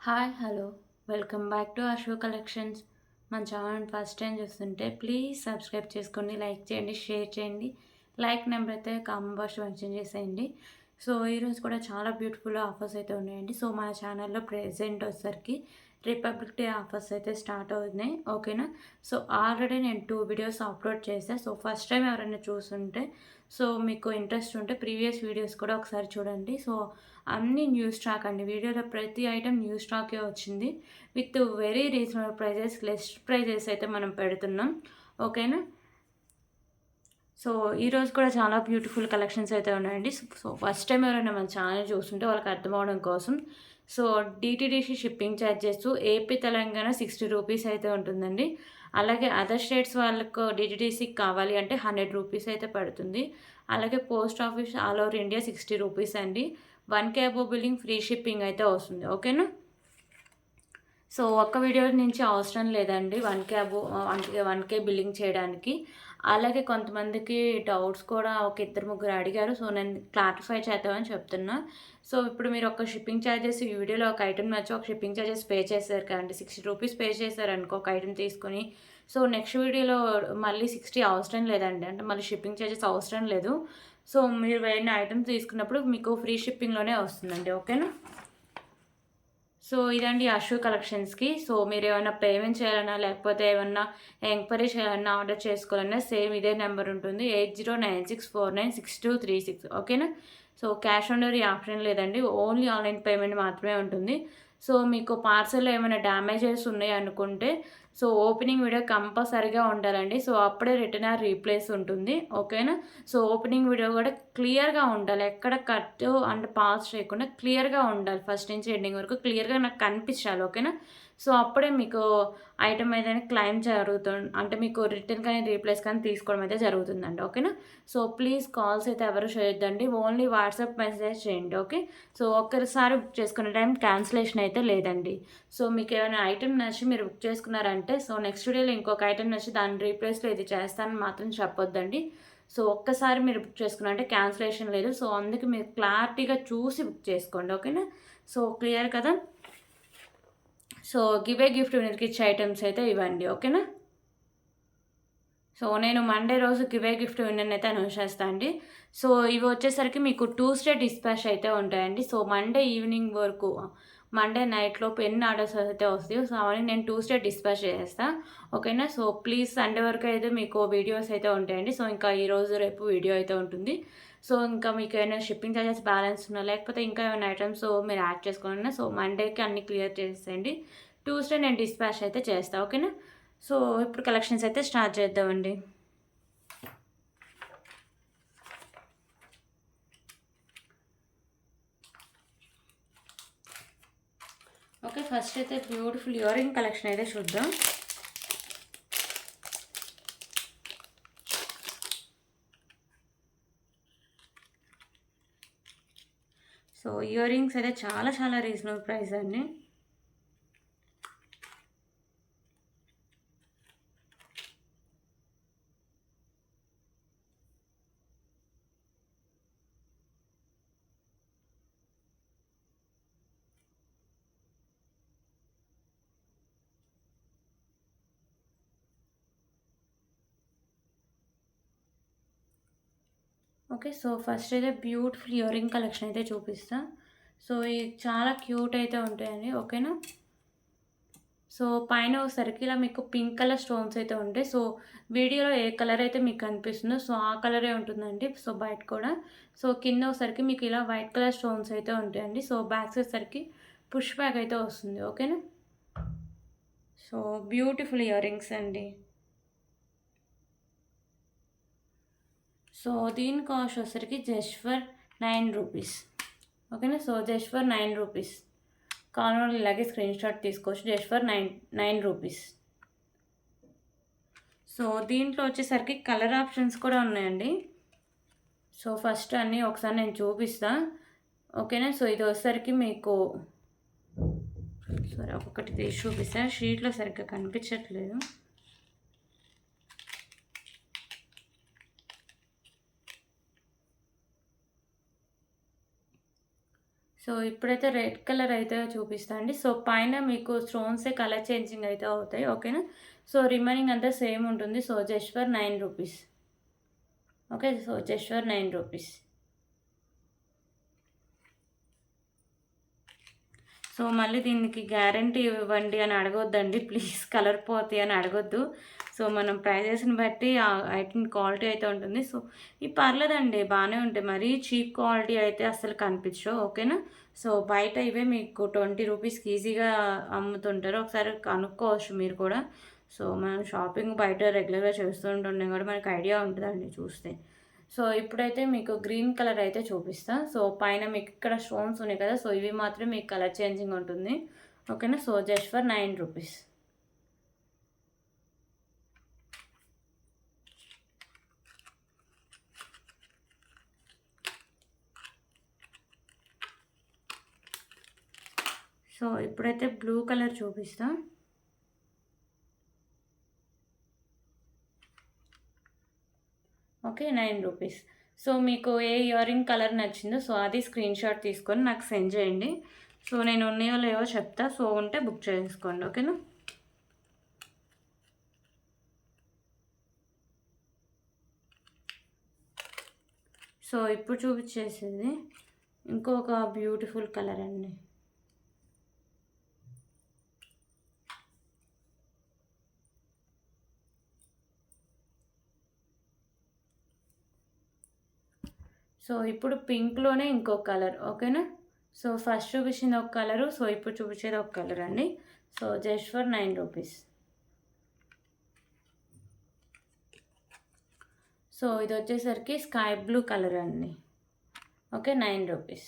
Hi hello welcome back to Ashok collections. మన channel first time చూస్తుంటే please subscribe చేసుకోండి, like చేయండి, షేర్ చేయండి. లైక్ నెంబర్ అయితే కామెంట్ బాక్స్ మెన్షన్ చేసేయండి. సో ఈరోజు కూడా చాలా బ్యూటిఫుల్ ఆఫర్స్ అయితే ఉన్నాయండి. సో మన ఛానల్లో ప్రెజెంట్ వచ్చేసరికి రిపబ్లిక్ డే ఆఫర్స్ అయితే స్టార్ట్ అవుతున్నాయి, ఓకేనా. సో ఆల్రెడీ నేను 2 వీడియోస్ అప్లోడ్ చేశాను. సో ఫస్ట్ టైం ఎవరైనా చూస్తుంటే సో మీకు ఇంట్రెస్ట్ ఉంటే ప్రీవియస్ వీడియోస్ కూడా ఒకసారి చూడండి. సో అన్నీ న్యూ స్టాక్ అండి. వీడియోలో ప్రతి ఐటెం న్యూ స్టాకే వచ్చింది with very reasonable prices, less prices అయితే మనం పెడుతున్నాం, ఓకేనా. సో ఈరోజు కూడా చాలా బ్యూటిఫుల్ కలెక్షన్స్ అయితే ఉన్నాయండి. సో ఫస్ట్ టైం ఎవరైనా మన ఛానల్ చూస్తుంటే వాళ్ళకి అర్థం అవడం కోసం so DTDC shipping charges AP Telangana 60 rupees అయితే ఉంటుందండి. అలాగే అదర్ స్టేట్స్ వాళ్ళకు డిటీడీసీకి కావాలి అంటే 100 రూపీస్ అయితే పడుతుంది. అలాగే post office all over India 60 rupees అండి. 1K above billing free shipping అయితే వస్తుంది, ఓకేనా. సో ఒక్క వీడియో నుంచి అవసరం లేదండి 1K బిల్లింగ్ చేయడానికి. అలాగే కొంతమందికి డౌట్స్ కూడా ఒక ఇద్దరు ముగ్గురు అడిగారు. సో నేను క్లారిఫై చేద్దామని చెప్తున్నా. సో ఇప్పుడు మీరు ఒక షిప్పింగ్ ఛార్జెస్ ఈ వీడియోలో ఒక ఐటెం నచ్చి ఒక షిప్పింగ్ ఛార్జెస్ పే చేశారు కదండి, 60 రూపీస్ పే చేశారనుకో ఒక ఐటెం తీసుకొని. సో నెక్స్ట్ వీడియోలో మళ్ళీ 60 అవసరం లేదండి, అంటే మళ్ళీ షిప్పింగ్ ఛార్జెస్ అవసరం లేదు. సో మీరు వేరే ఐటెం తీసుకున్నప్పుడు మీకు ఫ్రీ షిప్పింగ్లోనే వస్తుందండి, ఓకేనా. సో ఇదండి అశు కలెక్షన్స్కి. సో మీరు ఏమైనా పేమెంట్ చేయాలన్నా లేకపోతే ఏమన్నా ఎంక్వైరీ చేయాలన్నా ఆర్డర్ చేసుకోవాలన్నా సేమ్ ఇదే నెంబర్ ఉంటుంది, 8096496236, ఓకేనా. So cash on delivery option లేదండి, ఓన్లీ ఆన్లైన్ పేమెంట్ మాత్రమే ఉంటుంది. సో మీకు పార్సల్లో ఏమైనా డ్యామేజెస్ ఉన్నాయి అనుకుంటే సో ఓపెనింగ్ వీడియో కంపల్సరీగా ఉండాలండి. సో అప్పుడే రిటర్న్ ఆర్ రీప్లేస్ ఉంటుంది, ఓకేనా. సో ఓపెనింగ్ వీడియో కూడా క్లియర్గా ఉండాలి, ఎక్కడ కట్ అండ్ పాజ్ చేయకుండా క్లియర్గా ఉండాలి. ఫస్ట్ నుంచి ఎండింగ్ వరకు క్లియర్గా నాకు కనిపించాలి, ఓకేనా. సో అప్పుడే మీకు ఐటమ్ ఏదైనా క్లెయిమ్ జరుగుతుంది, అంటే మీకు రిటర్న్ కానీ రీప్లేస్ కానీ తీసుకోవడం అయితే జరుగుతుందండి, ఓకేనా. సో ప్లీజ్ కాల్స్ అయితే ఎవరు చేయొద్దండి, ఓన్లీ వాట్సాప్ మెసేజ్ చేయండి, ఓకే. సో ఒక్కసారి బుక్ చేసుకునే టైం క్యాన్సిలేషన్ అయితే లేదండి. సో మీకు ఏమైనా ఐటెం నచ్చి మీరు బుక్ చేసుకున్నారంటే సో నెక్స్ట్ వీడియోలో ఇంకొక ఐటెం నచ్చి దాని రీప్లేస్లో ఇది చేస్తానని మాత్రం చెప్పొద్దండి. సో ఒక్కసారి మీరు బుక్ చేసుకున్నారంటే క్యాన్సిలేషన్ లేదు. సో అందుకే మీరు క్లారిటీగా చూసి బుక్ చేసుకోండి, ఓకేనా. సో క్లియర్ కదా. సో గివే గిఫ్ట్ విన్నర్కి ఇచ్చే ఐటమ్స్ అయితే ఇవ్వండి, ఓకేనా. సో నేను మండే రోజు గివే గిఫ్ట్ విన్నర్ని అయితే అనౌన్స్ చేస్తాను అండి. సో ఇవి వచ్చేసరికి మీకు ట్యూస్డే డిస్పాచ్ అయితే ఉంటాయండి. సో మండే ఈవినింగ్ వరకు, మండే నైట్లోపు ఎన్ని ఆర్డర్స్ అయితే వస్తాయో సో అవన్నీ నేను ట్యూస్డే డిస్పాచ్ చేస్తాను, ఓకేనా. సో ప్లీజ్ సండే వరకు అయితే మీకు వీడియోస్ అయితే ఉంటాయండి. సో ఇంకా ఈరోజు రేపు వీడియో అయితే ఉంటుంది. సో ఇంకా మీకు ఏమైనా షిప్పింగ్ ఛార్జెస్ బ్యాలెన్స్ ఉన్నా లేకపోతే ఇంకా ఏమైనా ఐటమ్స్ మీరు యాడ్ చేసుకోవాలన్నా సో మండేకి అన్నీ క్లియర్ చేసేయండి. ట్యూస్డే నేను డిస్పాచ్ అయితే చేస్తాను, ఓకేనా. సో ఇప్పుడు కలెక్షన్స్ అయితే స్టార్ట్ చేద్దామండి. ఓకే, ఫస్ట్ అయితే బ్యూటిఫుల్ ఇయర్ రింగ్ కలెక్షన్ అయితే చూద్దాం. సో ఇయర్ రింగ్స్ అయితే చాలా చాలా రీజనబుల్ ప్రైస్ అండి. ఓకే, సో ఫస్ట్ అయితే బ్యూటిఫుల్ ఇయర్ రింగ్ కలెక్షన్ అయితే చూపిస్తా. సో ఇది చాలా క్యూట్ అయితే ఉంటాయండి, ఓకేనా. సో పైన ఒకసారికి ఇలా మీకు పింక్ కలర్ స్టోన్స్ అయితే ఉంటాయి. సో వీడియోలో ఏ కలర్ అయితే మీకు కనిపిస్తుందో సో ఆ కలరే ఉంటుందండి. సో బయట కూడా సో కింద ఒకసారికి మీకు ఇలా వైట్ కలర్ స్టోన్స్ అయితే ఉంటాయండి. So back side push back అయితే వస్తుంది, ఓకేనా. సో బ్యూటిఫుల్ ఇయర్ రింగ్స్ అండి. సో దీని కాస్ట్ వచ్చేసరికి జస్ట్ ఫర్ 9 రూపీస్, ఓకేనా. సో జస్ట్ ఫర్ 9 రూపీస్ కావాలి ఇలాగే స్క్రీన్ షాట్ తీసుకోవచ్చు, జస్ట్ ఫర్ 9 రూపీస్. సో దీంట్లో వచ్చేసరికి కలర్ ఆప్షన్స్ కూడా ఉన్నాయండి. సో ఫస్ట్ అన్నీ ఒకసారి నేను చూపిస్తా, ఓకేనా. సో ఇది వచ్చేసరికి మీకు సరే ఒక్కొక్కటి తీసి చూపిస్తా, షీట్లో సరిగ్గా కనిపించట్లేదు. సో ఇప్పుడైతే రెడ్ కలర్ అయితే చూపిస్తా అండి. సో పైన మీకు స్టోన్సే కలర్ చేంజింగ్ అయితే అవుతాయి. ఓకేనా. సో రిమైనింగ్ అంతా సేమ్ ఉంటుంది. So just for 9 rupees. Okay. So just for 9 rupees. So మళ్ళీ దీనికి గ్యారంటీ ఇవ్వండి అని అడగొద్దండి ప్లీజ్. కలర్ పోతాయి అని అడగొద్దు. సో మనం ప్రైజెస్ని బట్టి ఆ ఐటమ్ క్వాలిటీ అయితే ఉంటుంది. సో ఇవి పర్లేదండి, బాగానే ఉంటాయి. మరీ చీప్ క్వాలిటీ అయితే అస్సలు కనిపించవు. ఓకేనా. సో బయట ఇవే మీకు 20 రూపీస్కి ఈజీగా అమ్ముతుంటారు. ఒకసారి కనుక్కోవచ్చు మీరు కూడా. సో మనం షాపింగ్ బయట రెగ్యులర్గా చేస్తూ ఉంటుండే కూడా మనకు ఐడియా ఉంటుందండి చూస్తే. సో ఇప్పుడైతే మీకు గ్రీన్ కలర్ అయితే చూపిస్తా. సో పైన మీకు ఇక్కడ స్టోన్స్ ఉన్నాయి కదా, సో ఇవి మాత్రం మీకు కలర్ చేంజింగ్ ఉంటుంది. ఓకేనా. So just for 9 rupees. So ఇప్పుడైతే బ్లూ కలర్ చూపిస్తా. ఓకే. 9 రూపీస్. సో మీకు ఏ ఇయర్ రింగ్ కలర్ నచ్చిందో సో అది స్క్రీన్ షాట్ తీసుకొని నాకు సెండ్ చేయండి. సో నేను ఉన్నాయో లేవో చెప్తా. సో ఉంటే బుక్ చేసుకోండి. ఓకేనా. సో ఇప్పుడు చూపించేసేది ఇంకొక బ్యూటిఫుల్ కలర్ అండి. సో ఇప్పుడు పింక్లోనే ఇంకో కలర్. ఓకేనా. సో ఫస్ట్ చూపించింది ఒక కలరు, సో ఇప్పుడు చూపించేది ఒక కలర్ అండి. So just for 9 rupees. So ఇది వచ్చేసరికి స్కై బ్లూ కలర్ అండి. ఓకే. 9 రూపీస్.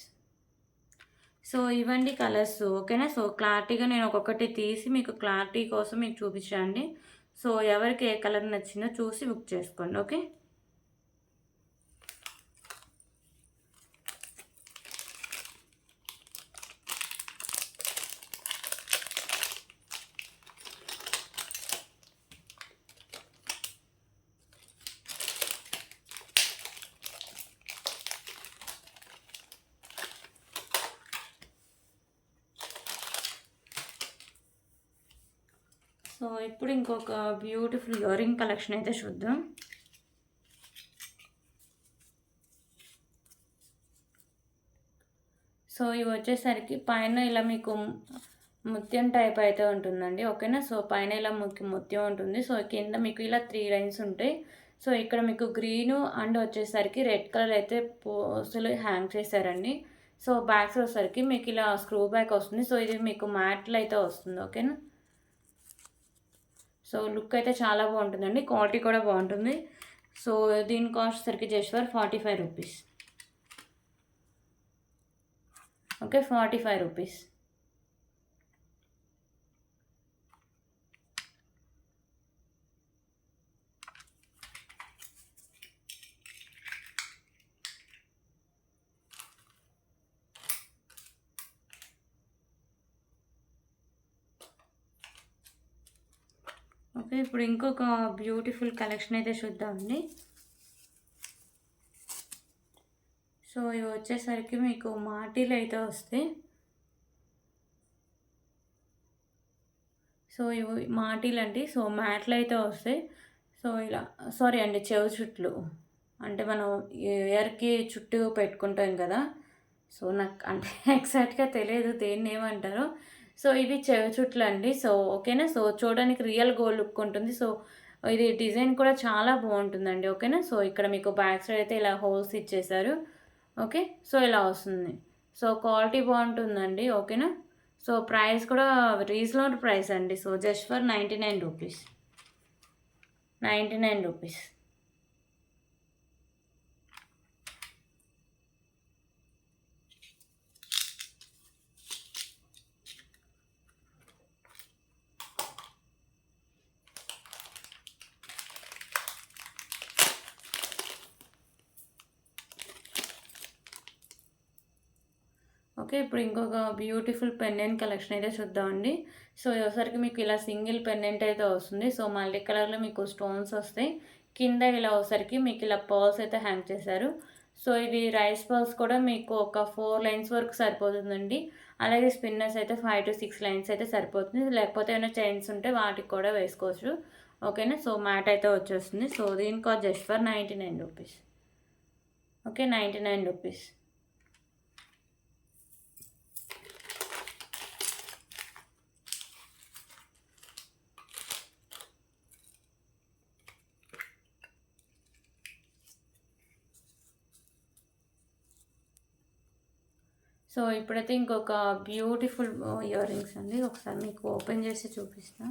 సో ఇవ్వండి కలర్స్. ఓకేనా. సో క్లారిటీగా నేను ఒక్కొక్కటి తీసి మీకు క్లారిటీ కోసం మీకు చూపించండి. సో ఎవరికి ఏ కలర్ నచ్చిందో చూసి బుక్ చేసుకోండి. ఓకే. సో ఇప్పుడు ఇంకొక బ్యూటిఫుల్ ఇయర్ రింగ్ కలెక్షన్ అయితే చూద్దాం. సో ఇవి వచ్చేసరికి పైన ఇలా మీకు ముత్యం టైప్ అయితే ఉంటుందండి. ఓకేనా. సో పైన ఇలా ముత్యం ఉంటుంది. సో కింద మీకు ఇలా 3 లైన్స్ ఉంటాయి. సో ఇక్కడ మీకు గ్రీను అండ్ వచ్చేసరికి రెడ్ కలర్ అయితే పూసలు హ్యాంగ్ చేశారండి. సో బ్యాగ్స్ వచ్చేసరికి మీకు ఇలా స్క్రూ బ్యాక్ వస్తుంది. సో ఇది మీకు మ్యాట్లో అయితే వస్తుంది. ఓకేనా. సో లుక్ అయితే చాలా బాగుంటుందండి, క్వాలిటీ కూడా బాగుంటుంది. సో దీని కాస్ట్ సరికి just for 45 rupees. Okay. 45 rupees. Okay. ఇప్పుడు ఇంకొక బ్యూటిఫుల్ కలెక్షన్ అయితే చూద్దామండి. సో ఇవి వచ్చేసరికి మీకు మాటీలు అయితే వస్తాయి. సో ఇవి మాటీలు అండి. సో మ్యాట్లు అయితే వస్తాయి. సో ఇలా సారీ అండి, చెవి చుట్లు అంటే మనం ఇయర్కి చుట్టూ పెట్టుకుంటాం కదా. సో నాకు అంటే ఎగ్జాక్ట్గా తెలియదు దేన్ని ఏమంటారో. సో ఇవి చెవి చుట్లు అండి. సో ఓకేనా. సో చూడడానికి రియల్ గోల్డ్ లుక్ ఉంటుంది. సో ఇది డిజైన్ కూడా చాలా బాగుంటుందండి. ఓకేనా. సో ఇక్కడ మీకు బ్యాక్ సైడ్ అయితే ఇలా హోల్స్ ఇచ్చేసారు. ఓకే. సో ఇలా వస్తుంది. సో క్వాలిటీ బాగుంటుందండి. ఓకేనా. సో ప్రైస్ కూడా రీజనబుల్ ప్రైస్ అండి. So just for 99 rupees. 99 rupees. Okay. ఇప్పుడు ఇంకొక బ్యూటిఫుల్ పెండెంట్ కలెక్షన్ అయితే చూద్దామండి. సో ఒకసారికి మీకు ఇలా సింగిల్ పెండెంట్ అయితే వస్తుంది. సో మల్టీ కలర్లో మీకు స్టోన్స్ వస్తాయి. కింద ఇలా ఒకసారికి మీకు ఇలా పర్ల్స్ అయితే హ్యాంగ్ చేశారు. సో ఇవి రైస్ పర్ల్స్ కూడా మీకు ఒక 4 లైన్స్ వరకు సరిపోతుందండి. అలాగే స్పిన్నర్స్ అయితే 5-6 లైన్స్ అయితే సరిపోతుంది. లేకపోతే ఏమైనా చైన్స్ ఉంటే వాటికి కూడా వేసుకోవచ్చు. ఓకేనా. సో మ్యాట్ అయితే వచ్చేస్తుంది. సో దీని cost just for 99 rupees. Okay, 99 rupees. So ఇప్పుడైతే ఇంకొక బ్యూటిఫుల్ ఇయర్ రింగ్స్ అండి. ఒకసారి మీకు ఓపెన్ చేసి చూపిస్తా.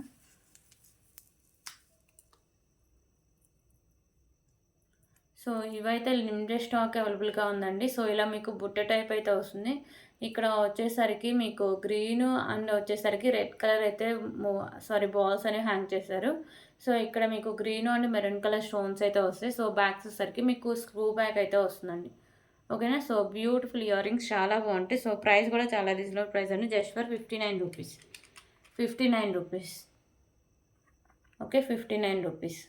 సో ఇవైతే లిమిటెడ్ స్టాక్ అవైలబుల్గా ఉందండి. సో ఇలా మీకు బుట్ట టైప్ అయితే వస్తుంది. ఇక్కడ వచ్చేసరికి మీకు గ్రీన్ అండ్ వచ్చేసరికి రెడ్ కలర్ అయితే బాల్స్ అనేవి హ్యాంగ్ చేశారు. సో ఇక్కడ మీకు green and maroon colour stones అయితే వస్తాయి. సో బ్యాగ్స్ వచ్చేసరికి మీకు స్క్రూ బ్యాగ్ అయితే వస్తుందండి. ఓకేనా. సో బ్యూటిఫుల్ ఇయర్ రింగ్స్ చాలా బాగుంటాయి. సో ప్రైస్ కూడా చాలా రీజనబుల్ ప్రైస్ అండి. Just for 59 rupees. 59 rupees. Okay, 59 rupees.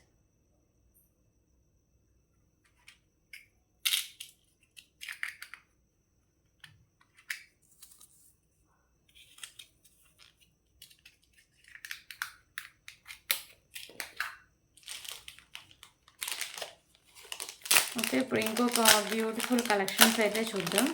Okay, ఇప్పుడు ఇంకొక బ్యూటిఫుల్ కలెక్షన్స్ అయితే చూద్దాం.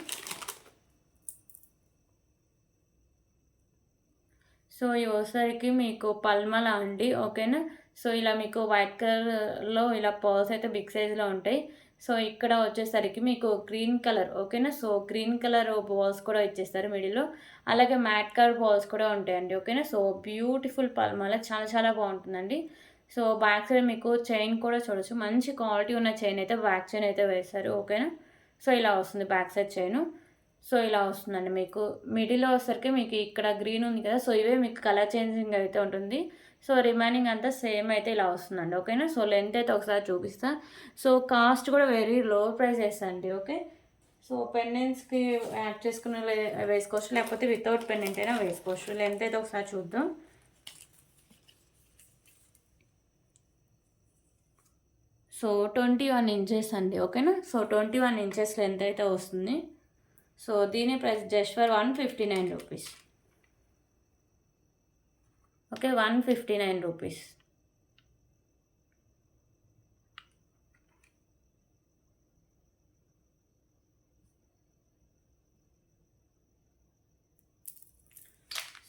సో ఇవసరికి మీకు పల్మల అండి. ఓకేనా. సో ఇలా మీకు వైట్ కలర్లో ఇలా పర్ల్స్ అయితే బిగ్ సైజ్లో ఉంటాయి. సో ఇక్కడ వచ్చేసరికి మీకు గ్రీన్ కలర్. ఓకేనా. సో గ్రీన్ కలర్ బాల్స్ కూడా ఇచ్చేస్తారు మిడిల్లో. అలాగే మ్యాట్ కలర్ బాల్స్ కూడా ఉంటాయండి. ఓకేనా. సో బ్యూటిఫుల్ పల్మల చాలా చాలా బాగుంటుందండి. సో బ్యాక్ సైడ్ మీకు చైన్ కూడా చూడొచ్చు. మంచి క్వాలిటీ ఉన్న చైన్ అయితే బ్యాక్ చైన్ అయితే వేశారు. ఓకేనా. సో ఇలా వస్తుంది బ్యాక్ సైడ్ చైను. సో ఇలా వస్తుందండి. మీకు మిడిల్లో వచ్చేసరికి మీకు ఇక్కడ గ్రీన్ ఉంది కదా. సో ఇవే మీకు కలర్ చేంజింగ్ అయితే ఉంటుంది. సో రిమైనింగ్ అంతా సేమ్ అయితే ఇలా వస్తుందండి. ఓకేనా. సో లెంత్ అయితే ఒకసారి చూపిస్తా. సో కాస్ట్ కూడా వెరీ లో ప్రైస్ వేస్తాండి. ఓకే. సో పెండెంట్స్కి యాడ్ చేసుకుని వేసుకోవచ్చు, లేకపోతే వితౌట్ పెండెంట్ అయినా వేసుకోవచ్చు. లెంత్ అయితే ఒకసారి చూద్దాం. సో 21 ఇంచెస్ అండి. ఓకేనా. సో 21 ఇంచెస్ లెంత్ అయితే వస్తుంది. సో దీని price just for 159 rupees. Okay, 159 rupees.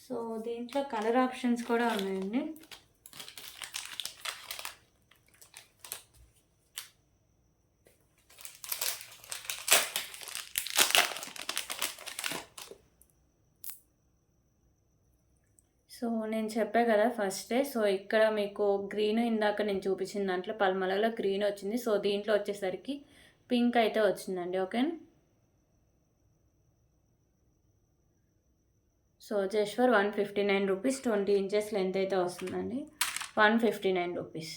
So దీంట్లో కలర్ ఆప్షన్స్ కూడా ఉన్నాయండి. సో నేను చెప్పా కదా ఫస్టే. సో ఇక్కడ మీకు గ్రీన్ ఇందాక నేను చూపించిన దాంట్లో పల్మలలో గ్రీన్ వచ్చింది. సో దీంట్లో వచ్చేసరికి పింక్ అయితే వచ్చిందండి. ఓకేనా. So just for 159 rupees. 20 inches length అయితే వస్తుందండి. 159 రూపీస్.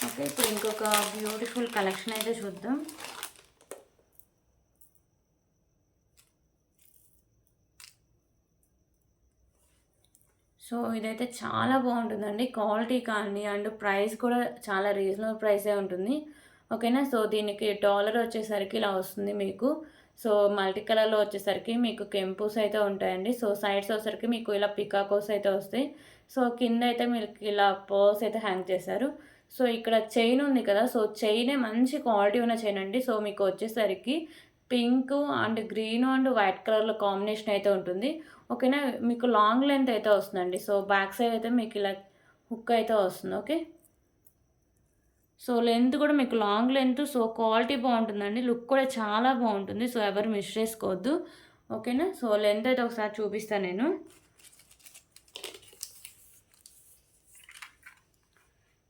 ఓకే, ఇప్పుడు ఇంకొక బ్యూటిఫుల్ కలెక్షన్ అయితే చూద్దాం. సో ఇదైతే చాలా బాగుంటుందండి. క్వాలిటీ కానీ అండ్ ప్రైస్ కూడా చాలా రీజనబుల్ ప్రైసే ఉంటుంది. ఓకేనా. సో దీనికి డాలర్ వచ్చేసరికి ఇలా వస్తుంది మీకు. సో మల్టీ కలర్లో వచ్చేసరికి మీకు కెంపుస్ అయితే ఉంటాయండి. సో సైడ్స్ వచ్చేసరికి మీకు ఇలా పికాకోస్ అయితే వస్తాయి. సో కింద అయితే మీకు ఇలా పర్ల్స్ అయితే హ్యాంగ్ చేశారు. సో ఇక్కడ చైన్ ఉంది కదా. సో చైనే మంచి క్వాలిటీ ఉన్న చైన్ అండి. సో మీకు వచ్చేసరికి pink and green and white కలర్లో కాంబినేషన్ అయితే ఉంటుంది. ఓకేనా. మీకు లాంగ్ లెంత్ అయితే వస్తుందండి. సో బ్యాక్ సైడ్ అయితే మీకు ఇలా హుక్ అయితే వస్తుంది. ఓకే. సో లెంత్ కూడా మీకు లాంగ్ లెంత్. సో క్వాలిటీ బాగుంటుందండి. లుక్ కూడా చాలా బాగుంటుంది. సో ఎవరు మిస్ చేసుకోవద్దు. ఓకేనా. సో లెంత్ అయితే ఒకసారి చూపిస్తాను నేను.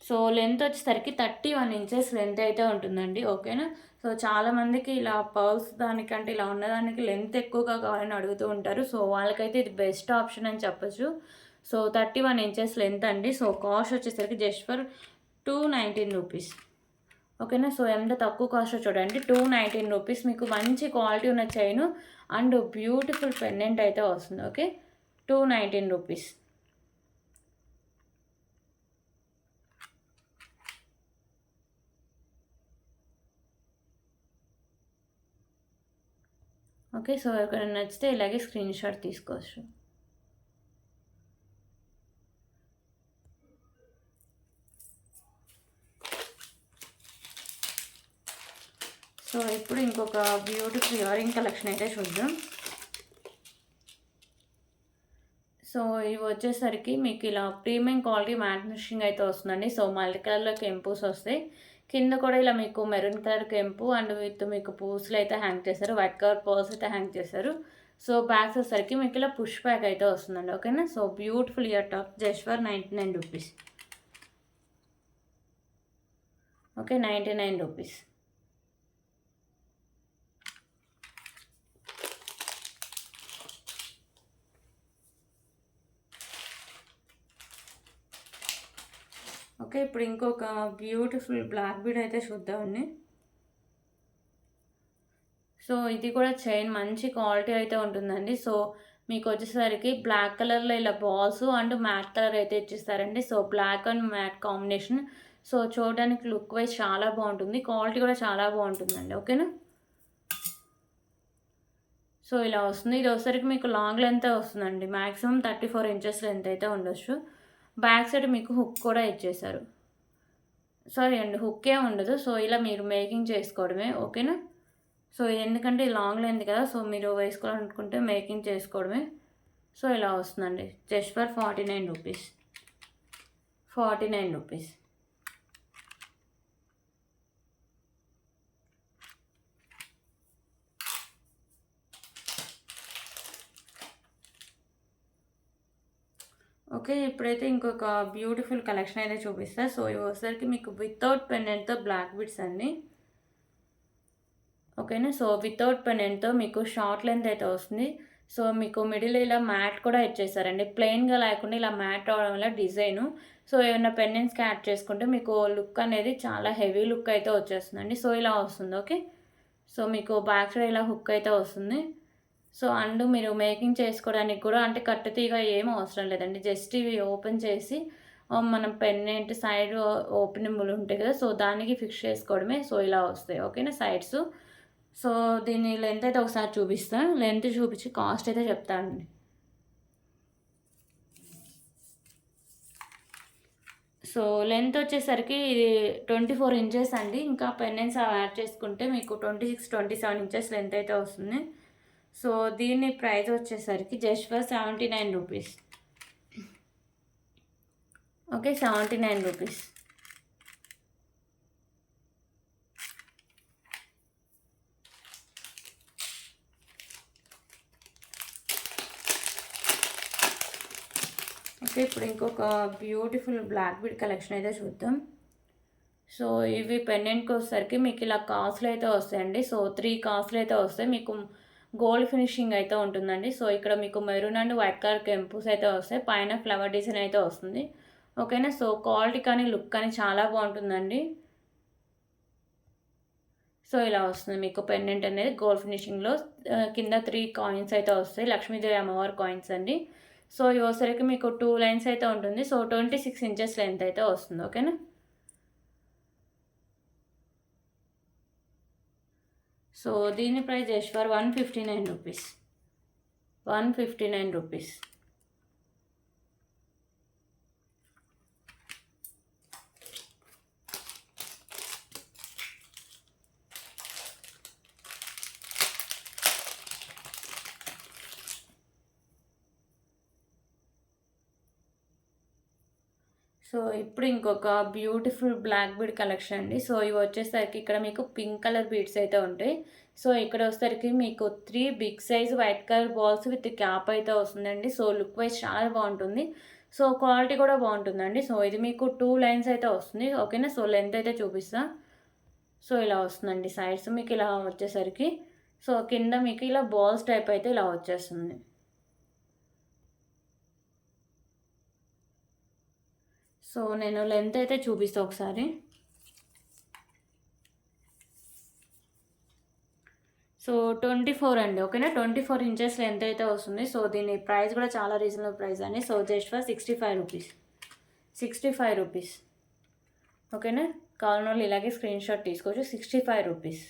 సో లెంత్ వచ్చేసరికి 31 ఇంచెస్ లెంత్ అయితే ఉంటుందండి. ఓకేనా. సో చాలామందికి ఇలా పర్ల్స్ దానికంటే ఇలా ఉన్నదానికి లెంత్ ఎక్కువగా కావాలని అడుగుతూ ఉంటారు. సో వాళ్ళకైతే ఇది బెస్ట్ ఆప్షన్ అని చెప్పచ్చు. సో 31 ఇంచెస్ లెంత్ అండి. సో కాస్ట్ వచ్చేసరికి జస్ట్ ఫర్ 219 రూపీస్. ఓకేనా. సో ఎంత తక్కువ కాస్ట్ చూడండి. 219 రూపీస్ మీకు మంచి క్వాలిటీ ఉన్న చైన్ అండ్ బ్యూటిఫుల్ పెండెంట్ అయితే వస్తుంది. Okay, 219 rupees. ఓకే. సో ఎవరికైనా నచ్చితే ఇలాగే స్క్రీన్ షాట్ తీసుకోవచ్చు. సో ఇప్పుడు ఇంకొక బ్యూటిఫుల్ ఇయరింగ్ కలెక్షన్ అయితే చూద్దాం. సో ఇవి వచ్చేసరికి మీకు ఇలా ప్రీమియం క్వాలిటీ మ్యాట్ ఫినిషింగ్ అయితే వస్తుందండి. సో మల్టీ కలర్లో కెంపుస్ వస్తాయి. కింద కూడా ఇలా మీకు మెరూన్ కలర్ కెంపు అండ్ విత్ మీకు పూసలు అయితే హ్యాంగ్ చేశారు. వైట్ కలర్ పర్ల్స్ అయితే హ్యాంగ్ చేశారు. సో బ్యాగ్స్ వచ్చేసరికి మీకు ఇలా పుష్ బ్యాగ్ అయితే వస్తుందండి. ఓకేనా. So beautiful year top just for 99 rupees. Okay, 99 rupees. Okay, ఇప్పుడు ఇంకొక బ్యూటిఫుల్ బ్లాక్ బీడ్ అయితే చూద్దామండి. సో ఇది కూడా చైన్ మంచి క్వాలిటీ అయితే ఉంటుందండి. సో మీకు వచ్చేసరికి బ్లాక్ కలర్లో ఇలా బాల్స్ అండ్ మ్యాట్ కలర్ అయితే ఇచ్చిస్తారండి. So black and matte combination. So చూడడానికి లుక్ వైజ్ చాలా బాగుంటుంది. క్వాలిటీ కూడా చాలా బాగుంటుందండి. ఓకేనా. సో ఇలా వస్తుంది. ఇది వచ్చేసరికి మీకు లాంగ్ లెంత్ వస్తుందండి. మ్యాక్సిమం 34 ఇంచెస్ లెంత్ అయితే ఉండొచ్చు. బ్యాక్ సైడ్ మీకు హుక్ కూడా ఇచ్చేసారు. సారీ అండి, హుక్కే ఉండదు. సో ఇలా మీరు మేకింగ్ చేసుకోవడమే. ఓకేనా. సో ఎందుకంటే లాంగ్ లెంత్ కదా, సో మీరు వేసుకోవాలనుకుంటే మేకింగ్ చేసుకోవడమే. సో ఇలా వస్తుందండి just for 49 rupees. 49 rupees. Okay, ఇప్పుడైతే ఇంకొక బ్యూటిఫుల్ కలెక్షన్ అయితే చూపిస్తా. సో ఇవి వచ్చేసరికి మీకు వితౌట్ పెండెంట్తో బ్లాక్ బిట్స్ అండి. ఓకేనా. సో వితౌట్ పెండెంట్తో మీకు షార్ట్ లెంత్ అయితే వస్తుంది. సో మీకు మిడిల్ ఇలా మ్యాట్ కూడా ఇచ్చేసారండి. ప్లెయిన్గా లేకుండా ఇలా మ్యాట్ రావడం వల్ల డిజైను. సో ఏమైనా పెండెంట్స్కి యాడ్ చేసుకుంటే మీకు లుక్ అనేది చాలా హెవీ లుక్ అయితే వచ్చేస్తుందండి. సో ఇలా వస్తుంది. ఓకే. సో మీకు బ్యాక్ సైడ్ ఇలా హుక్ అయితే వస్తుంది. సో అండ్ మీరు మేకింగ్ చేసుకోవడానికి కూడా అంటే కట్టుతీగా ఏం అవసరం లేదండి. జస్ట్ ఇవి ఓపెన్ చేసి మనం పెన్నెంట్ సైడ్ ఓపెనబుల్ ఉంటాయి కదా, సో దానికి ఫిక్స్ చేసుకోవడమే. సో ఇలా వస్తాయి. ఓకేనా సైడ్స్. సో దీని లెంత్ అయితే ఒకసారి చూపిస్తాను. లెంత్ చూపించి కాస్ట్ అయితే చెప్తానండి. సో లెంత్ వచ్చేసరికి ఇది 24 ఇంచెస్ అండి. ఇంకా పెన్నెన్స్ యాడ్ చేసుకుంటే మీకు 26, 27 ఇంచెస్ లెంత్ అయితే వస్తుంది. సో దీని ప్రైస్ వచ్చేసరికి just for 79 rupees. Okay, 79 rupees. Okay, ఇప్పుడు ఇంకొక బ్యూటిఫుల్ బ్లాక్ బీడ్ కలెక్షన్ అయితే చూద్దాం. సో ఇవి పెండెంట్కి వచ్చేసరికి మీకు ఇలా కాస్ట్లు అయితే వస్తాయండి. సో 3 కాస్ట్లు అయితే వస్తాయి. మీకు గోల్డ్ ఫినిషింగ్ అయితే ఉంటుందండి. సో ఇక్కడ మీకు మెరూన్ అండ్ వైట్ కలర్ కెంపుస్ అయితే వస్తాయి. పైన ఫ్లవర్ డిజైన్ అయితే వస్తుంది. ఓకేనా. సో క్వాలిటీ కానీ లుక్ కానీ చాలా బాగుంటుందండి. సో ఇలా వస్తుంది మీకు పెండెంట్ అనేది గోల్డ్ ఫినిషింగ్లో. కింద 3 కాయిన్స్ అయితే వస్తాయి. లక్ష్మీదేవి అమ్మవారి కాయిన్స్ అండి. సో ఇవి వచ్చేసరికి మీకు 2 లైన్స్ అయితే ఉంటుంది. సో 26 ఇంచెస్ లెంత్ అయితే వస్తుంది. ఓకేనా. సో దీని price just for 159 rupees. 159 rupees. So ఇప్పుడు ఇంకొక బ్యూటిఫుల్ బ్లాక్ బీడ్ కలెక్షన్ అండి. సో ఇవి వచ్చేసరికి ఇక్కడ మీకు పింక్ కలర్ బీడ్స్ అయితే ఉంటాయి. సో ఇక్కడ వచ్చేసరికి మీకు 3 big size white colour balls with cap అయితే వస్తుందండి. సో లుక్ వైజ్ చాలా బాగుంటుంది. సో క్వాలిటీ కూడా బాగుంటుందండి. సో ఇది మీకు 2 లైన్స్ అయితే వస్తుంది. ఓకేనా. సో లెంత్ అయితే చూపిస్తా. సో ఇలా వస్తుందండి సైడ్స్ మీకు ఇలా వచ్చేసరికి. సో కింద మీకు ఇలా బాల్స్ టైప్ అయితే ఇలా వచ్చేస్తుంది. సో నేను లెంత్ అయితే చూపిస్తాను ఒకసారి. సో 24 అండి. ఓకేనా, 24 ఇంచెస్ లెంత్ అయితే వస్తుంది. సో దీని ప్రైస్ కూడా చాలా రీజనబుల్ ప్రైస్ అండి. So just for 65 rupees, 65 rupees. ఓకేనా, కావాలని వాళ్ళు ఇలాగే స్క్రీన్ షాట్ తీసుకోవచ్చు. 65 రూపీస్.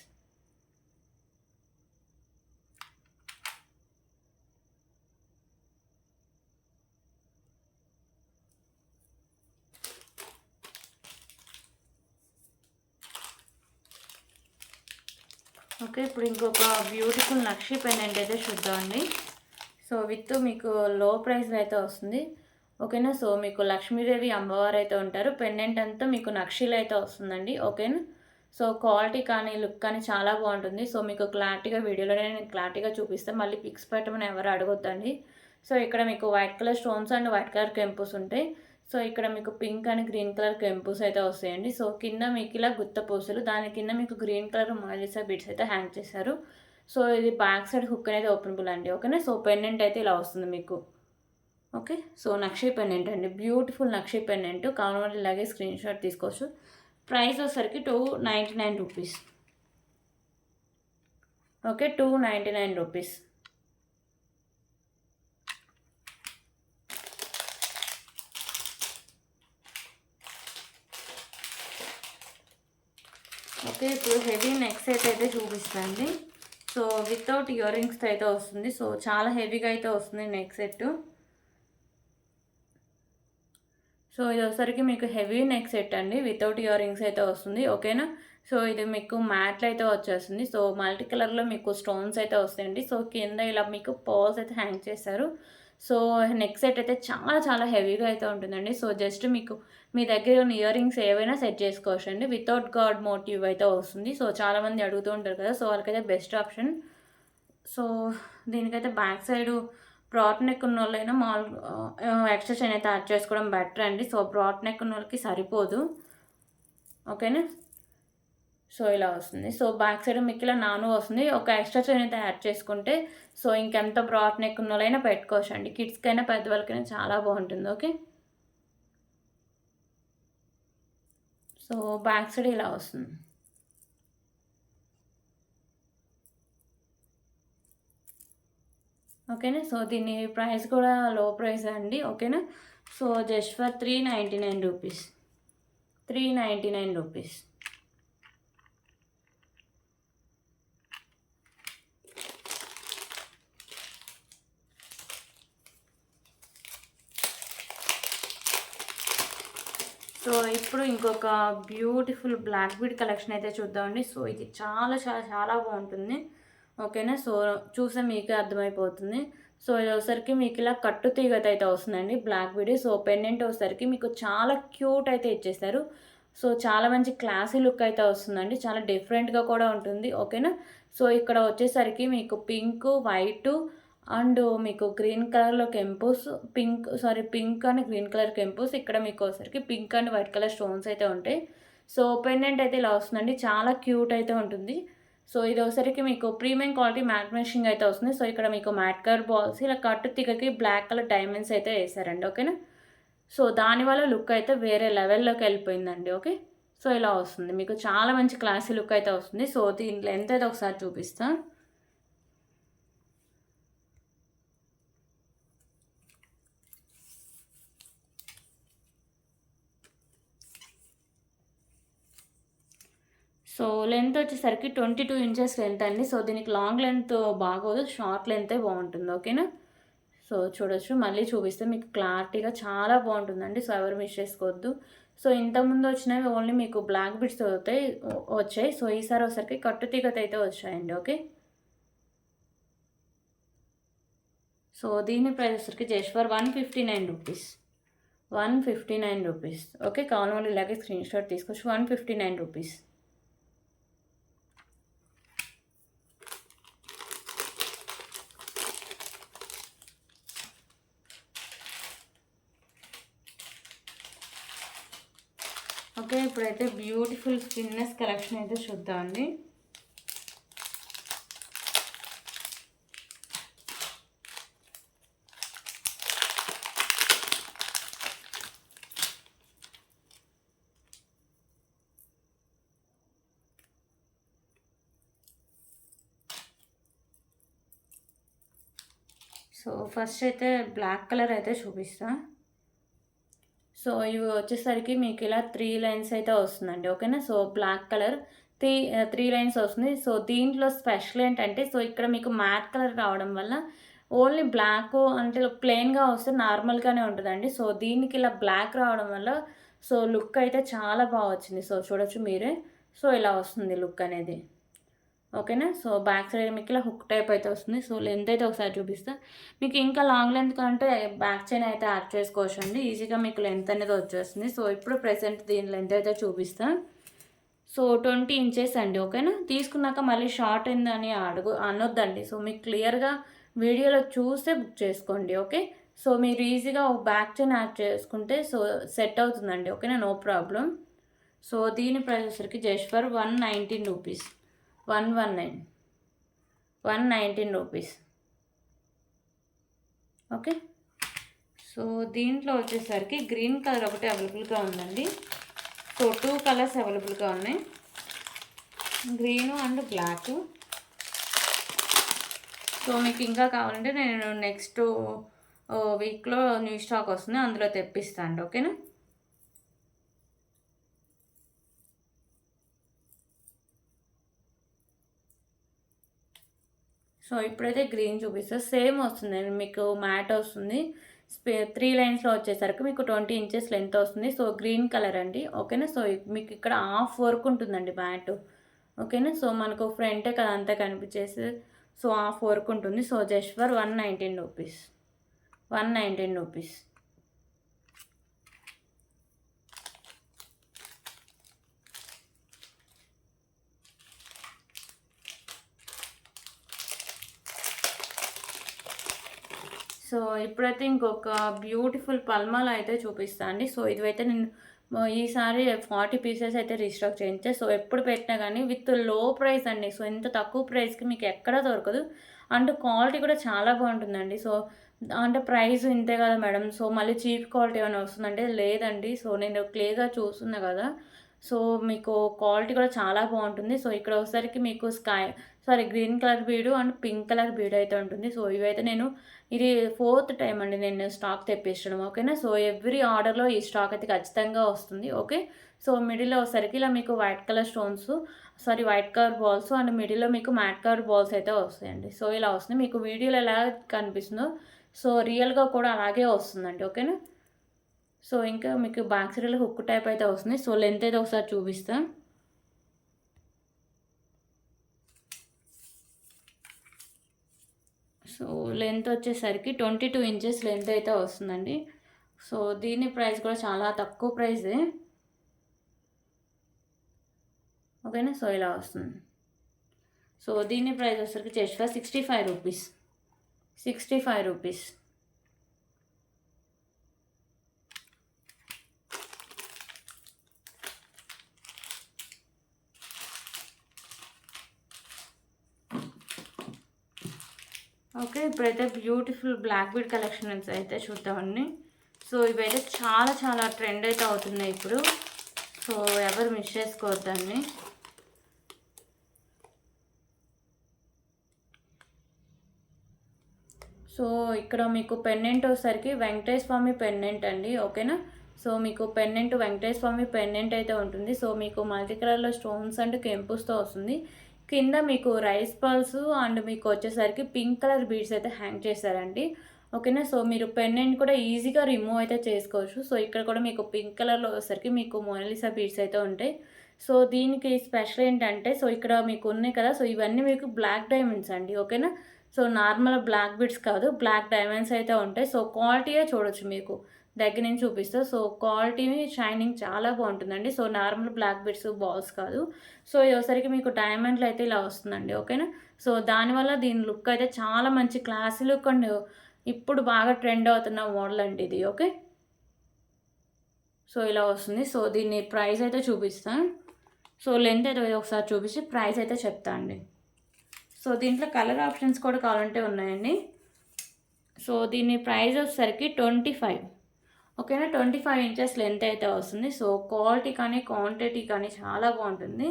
ఓకే, ఇప్పుడు ఇంకొక బ్యూటిఫుల్ నక్షి పెండెంట్ అయితే చూద్దామండి. సో విత్ మీకు లో ప్రైస్లో అయితే వస్తుంది. ఓకేనా, సో మీకు లక్ష్మీదేవి అమ్మవారు అయితే ఉంటారు. పెండెంట్ అంతా మీకు నక్షీలు అయితే వస్తుందండి. ఓకేనా, సో క్వాలిటీ కానీ లుక్ కానీ చాలా బాగుంటుంది. సో మీకు క్లారిటీగా వీడియోలోనే నేను క్లారిటీగా చూపిస్తాను, మళ్ళీ పిక్స్ పెట్టమని ఎవరు అడగొద్దండి. సో ఇక్కడ మీకు white colour stones and white colour కెంపుస్ ఉంటాయి. సో ఇక్కడ మీకు పింక్ అండ్ గ్రీన్ కలర్ కెంపుస్ అయితే వస్తాయండి. సో కింద మీకు ఇలా గుత్త పూసలు, దాని కింద మీకు గ్రీన్ కలర్ మాలిసా బీడ్స్ అయితే హ్యాంగ్ చేశారు. సో ఇది బ్యాక్ సైడ్ హుక్ అనేది ఓపెనబుల్ అండి. ఓకేనా, సో పెండెంట్ అయితే ఇలా వస్తుంది మీకు. ఓకే, సో నక్షి పెండెంట్ అండి, బ్యూటిఫుల్ నక్షి పెండెంట్. కావాలంటే ఇలాగే స్క్రీన్ షాట్ తీసుకోవచ్చు. ప్రైస్ వచ్చేసరికి 299 రూపీస్. Okay, 299 rupees. ఓకే, ఇప్పుడు హెవీ నెక్ సెట్ అయితే చూపిస్తాండి. సో వితౌట్ ఇయర్ రింగ్స్తో అయితే వస్తుంది. సో చాలా హెవీగా అయితే వస్తుంది నెక్ సెట్. సో ఇది వచ్చేసరికి మీకు హెవీ నెక్ సెట్ అండి, వితౌట్ ఇయర్ రింగ్స్ అయితే వస్తుంది. ఓకేనా, సో ఇది మీకు మ్యాట్లు అయితే వచ్చేస్తుంది. సో మల్టీ కలర్లో మీకు స్టోన్స్ అయితే వస్తాయండి. సో కింద ఇలా మీకు పర్ల్స్ అయితే హ్యాంగ్ చేస్తారు. సో నెక్ సెట్ అయితే చాలా చాలా హెవీగా అయితే ఉంటుందండి. సో జస్ట్ మీకు మీ దగ్గర ఉన్న ఇయర్ రింగ్స్ ఏవైనా సెట్ చేసుకోవచ్చు అండి. వితౌట్ గాడ్ మోటివ్ అయితే వస్తుంది. సో చాలామంది అడుగుతూ ఉంటారు కదా, సో వాళ్ళకైతే బెస్ట్ ఆప్షన్. సో దీనికైతే బ్యాక్ సైడు బ్రాడ్ నెక్ ఉన్న వాళ్ళైనా ఎక్స్ట్రా చైన్ అయితే యాడ్ చేసుకోవడం బెటర్ అండి. సో బ్రాడ్ నెక్ ఉన్న వాళ్ళకి సరిపోదు. ఓకేనా, సో ఇలా వస్తుంది. సో బ్యాక్ సైడ్ మీకు ఇలా నాను వస్తుంది. ఒక ఎక్స్ట్రా చైన్ అయితే యాడ్ చేసుకుంటే సో ఇంకెంత బ్రాడ్ నెక్ ఉన్న వాళ్ళైనా పెట్టుకోవచ్చు అండి. కిడ్స్కైనా పెద్దవాళ్ళకైనా చాలా బాగుంటుంది. ఓకే, సో బ్యాక్ సైడ్ ఇలా వస్తుంది. ఓకేనా, సో దీని ప్రైస్ కూడా లో ప్రైస్ అండి. ఓకేనా, so just for 399 rupees, 399 rupees. So ఇప్పుడు ఇంకొక బ్యూటిఫుల్ బ్లాక్ బీడ్ కలెక్షన్ అయితే చూద్దామండి. సో ఇది చాలా చాలా చాలా బాగుంటుంది. ఓకేనా, సో చూస్తే మీకే అర్థమైపోతుంది. సో ఇది వచ్చేసరికి మీకు ఇలా కట్టు తీగత అయితే వస్తుందండి బ్లాక్ బీడ్. సో పెండెంట్ వచ్చేసరికి మీకు చాలా క్యూట్ అయితే ఇచ్చేస్తారు. సో చాలా మంచి క్లాసీ లుక్ అయితే వస్తుందండి, చాలా డిఫరెంట్గా కూడా ఉంటుంది. ఓకేనా, సో ఇక్కడ వచ్చేసరికి మీకు పింక్, వైట్ అండ్ మీకు గ్రీన్ కలర్లో కెంపుస్, పింక్ అండ్ గ్రీన్ కలర్ కెంపుస్. ఇక్కడ మీకు వచ్చేసరికి pink and white colour stones అయితే ఉంటాయి. సో పెండెంట్ అయితే ఇలా వస్తుందండి, చాలా క్యూట్ అయితే ఉంటుంది. సో ఇది వచ్చేసరికి మీకు ప్రీమియం క్వాలిటీ మ్యాట్ ఫినిషింగ్ అయితే వస్తుంది. సో ఇక్కడ మీకు మ్యాట్ కలర్ బాల్స్ ఇలా కట్టు తిగకి బ్లాక్ కలర్ డైమండ్స్ అయితే వేసారండి. ఓకేనా, సో దానివల్ల లుక్ అయితే వేరే లెవెల్లోకి వెళ్ళిపోయిందండి. ఓకే, సో ఇలా వస్తుంది మీకు చాలా మంచి క్లాసీ లుక్ అయితే వస్తుంది. సో దీని లెంత్ అయితే ఒకసారి చూపిస్తాను. సో లెంత్ వచ్చేసరికి 22 ఇంచెస్ లెంత్ అండి. సో దీనికి లాంగ్ లెంత్ బాగోదు, షార్ట్ లెంతే బాగుంటుంది. ఓకేనా, సో చూడొచ్చు, మళ్ళీ చూపిస్తే మీకు క్లారిటీగా చాలా బాగుంటుందండి. సో ఎవరు మిస్ చేసుకోవద్దు. సో ఇంతకుముందు వచ్చినవి ఓన్లీ మీకు బ్లాక్ బిట్స్ వచ్చాయి. సో ఈసారి వచ్చేసరికి కట్టు తీగత అయితే వచ్చాయండి. ఓకే, సో దీని ప్రైస్ వచ్చరికి just for 159 rupees, 159 rupees. Okay, కావాలి వాళ్ళు ఇలాగే స్క్రీన్ షాట్ తీసుకోవచ్చు. 159 రూపీస్. ఓకే, ఇప్పుడైతే బ్యూటిఫుల్ స్పిన్నెస్ కలెక్షన్ అయితే చూద్దామండి. సో ఫస్ట్ అయితే బ్లాక్ కలర్ అయితే చూపిస్తా. సో ఇవి వచ్చేసరికి మీకు ఇలా 3 లైన్స్ అయితే వస్తుందండి. ఓకేనా. సో బ్లాక్ కలర్ 3 లైన్స్ వస్తుంది. సో దీంట్లో స్పెషల్ ఏంటంటే సో ఇక్కడ మీకు మ్యాట్ కలర్ రావడం వల్ల ఓన్లీ బ్లాక్ అంటే ప్లెయిన్‌గా వస్తే నార్మల్‌గానే ఉంటదండి. సో దీనికి ఇలా బ్లాక్ రావడం వల్ల సో లుక్ అయితే చాలా బా వచ్చింది. సో చూడొచ్చు మీరే. సో ఇలా వస్తుంది లుక్ అనేది. ఓకేనా. సో బ్యాక్ సైడ్ మీకు ఇలా హుక్ టైప్ అయితే వస్తుంది. సో లెంత్ అయితే ఒకసారి చూపిస్తా. మీకు ఇంకా లాంగ్ లెంత్ కంటే బ్యాక్ చైన్ అయితే యాడ్ చేసుకోవచ్చండి. ఈజీగా మీకు లెంత్ అనేది వచ్చేస్తుంది. సో ఇప్పుడు ప్రెజెంట్ దీని లెంత్ అయితే చూపిస్తా. సో 20 ఇంచెస్ అండి. ఓకేనా. తీసుకున్నాక మళ్ళీ షార్ట్ అయిందని అనొద్దండి. సో మీకు క్లియర్‌గా వీడియోలో చూసే బుక్ చేసుకోండి. ఓకే. సో మీరు ఈజీగా బ్యాక్ చైన్ యాడ్ చేసుకుంటే సో సెట్ అవుతుందండి. ఓకేనా. No problem. సో దీని ప్రైస్ వచ్చేసరికి just for 119 rupees. 119 119 rupees. Okay. So దీంట్లో వచ్చేసరికి గ్రీన్ కలర్ ఒకటి అవైలబుల్గా ఉందండి. సో 2 కలర్స్ అవైలబుల్గా ఉన్నాయి, గ్రీను అండ్ బ్లాక్. సో మీకు ఇంకా కావాలంటే నేను నెక్స్ట్ వీక్లో న్యూ స్టాక్ వస్తుంది, అందులో తెప్పిస్తాను. ఓకేనా. సో ఇప్పుడైతే గ్రీన్ చూపిస్తా. సేమ్ వస్తుంది, మీకు మ్యాట్ వస్తుంది. 3 లైన్స్లో వచ్చేసరికి మీకు 20 ఇంచెస్ లెంత్ వస్తుంది. సో గ్రీన్ కలర్ అండి. ఓకేనా. సో మీకు ఇక్కడ హాఫ్ వర్క్ ఉంటుందండి మ్యాట్. ఓకేనా. సో మనకు ఫ్రంటే కదా అంతా కనిపించేసి సో హాఫ్ వర్క్ ఉంటుంది. So just for 119 rupees. 119 rupees. So ఇప్పుడైతే ఇంకొక బ్యూటిఫుల్ పల్మాలో అయితే చూపిస్తాను అండి. సో ఇదైతే నేను ఈసారి 40 పీసెస్ అయితే రీస్టాక్ చేయించా. సో ఎప్పుడు పెట్టినా కానీ విత్ లో ప్రైస్ అండి. సో ఇంత తక్కువ ప్రైస్కి మీకు ఎక్కడా దొరకదు. అండ్ క్వాలిటీ కూడా చాలా బాగుంటుందండి. సో అంటే ప్రైస్ ఇంతే కదా మేడం, సో మళ్ళీ చీప్ క్వాలిటీ ఏమైనా వస్తుందంటే లేదండి. సో నేను క్లియర్గా చూస్తున్నా కదా. సో మీకు క్వాలిటీ కూడా చాలా బాగుంటుంది. సో ఇక్కడ వచ్చేసరికి మీకు గ్రీన్ కలర్ బీడు అండ్ పింక్ కలర్ బీడు అయితే ఉంటుంది. సో ఇవైతే నేను ఇది 4th టైం అండి నేను స్టాక్ తెప్పించడం. ఓకేనా. సో ఎవ్రీ ఆర్డర్లో ఈ స్టాక్ అయితే ఖచ్చితంగా వస్తుంది. ఓకే. సో మిడిల్లో వచ్చేసరికి ఇలా మీకు white colour stones white colour balls and మిడిల్లో మీకు మ్యాట్ కలర్ బాల్స్ అయితే వస్తాయండి. సో ఇలా వస్తుంది. మీకు వీడియోలో ఎలా కనిపిస్తుందో సో రియల్గా కూడా అలాగే వస్తుందండి. ఓకేనా. సో ఇంకా మీకు బ్యాక్ సైడ్లో హుక్ టైప్ అయితే వస్తుంది. సో లెంత్ అయితే ఒకసారి చూపిస్తా. సో లెంత్ వచ్చేసరికి 22 ఇంచెస్ లెంత్ అయితే వస్తుందండి. సో దీని ప్రైస్ కూడా చాలా తక్కువ ప్రైజే. ఓకేనా. సో ఇలా వస్తుంది. సో దీని ప్రైస్ వచ్చేసరికి just for 65 rupees. 65 rupees. Okay. ఇప్పుడైతే బ్యూటిఫుల్ బ్లాక్ బీడ్ కలెక్షన్స్ అయితే చూద్దామండి. సో ఇవైతే చాలా చాలా ట్రెండ్ అయితే అవుతున్నాయి ఇప్పుడు. సో ఎవరు మిస్ చేసుకోవద్దండి. సో ఇక్కడ మీకు పెండెంట్ వచ్చేసరికి వెంకటేశ్వర స్వామి పెండెంట్ అండి. ఓకేనా. సో మీకు పెండెంట్ వెంకటేశ్వర స్వామి పెండెంట్ అయితే ఉంటుంది. సో మీకు మల్టీ కలర్లో స్టోన్స్ అండ్ కెంపుస్తో వస్తుంది. కింద మీకు రైస్ పల్స్ అండ్ మీకు వచ్చేసరికి పింక్ కలర్ బీడ్స్ అయితే హ్యాంగ్ చేశారండి. ఓకేనా. సో మీరు పెండెంట్ కూడా ఈజీగా రిమూవ్ అయితే చేసుకోవచ్చు. సో ఇక్కడ కూడా మీకు పింక్ కలర్లో వచ్చేసరికి మీకు మోనాలిసా బీడ్స్ అయితే ఉంటాయి. సో దీనికి స్పెషల్ ఏంటంటే సో ఇక్కడ మీకు ఉన్నాయి కదా. సో ఇవన్నీ మీకు బ్లాక్ డైమండ్స్ అండి. ఓకేనా. సో నార్మల్ బ్లాక్ బీడ్స్ కాదు, బ్లాక్ డైమండ్స్ అయితే ఉంటాయి. సో క్వాలిటీయే చూడొచ్చు, మీకు దగ్గర నుంచి చూపిస్తా. సో క్వాలిటీ షైనింగ్ చాలా బాగుంటుందండి. So normal black beads balls కాదు. సో ఒకసారికి మీకు డైమండ్లు అయితే ఇలా వస్తుందండి. ఓకేనా. సో దానివల్ల దీని లుక్ అయితే చాలా మంచి క్లాసీ లుక్ అండ్ ఇప్పుడు బాగా ట్రెండ్ అవుతున్న మోడల్ అండి ఇది. ఓకే. సో ఇలా వస్తుంది. సో దీన్ని ప్రైస్ అయితే చూపిస్తాను. సో లెంత్ అయితే ఒకసారి చూపించి ప్రైస్ అయితే చెప్తా అండి. సో దీంట్లో కలర్ ఆప్షన్స్ కూడా కావాలంటే ఉన్నాయండి. సో దీని ప్రైస్ వచ్చేసరికి 25. ఓకేనా. 25 ఇంచెస్ లెంత్ అయితే వస్తుంది. సో క్వాలిటీ కానీ క్వాంటిటీ కానీ చాలా బాగుంటుంది.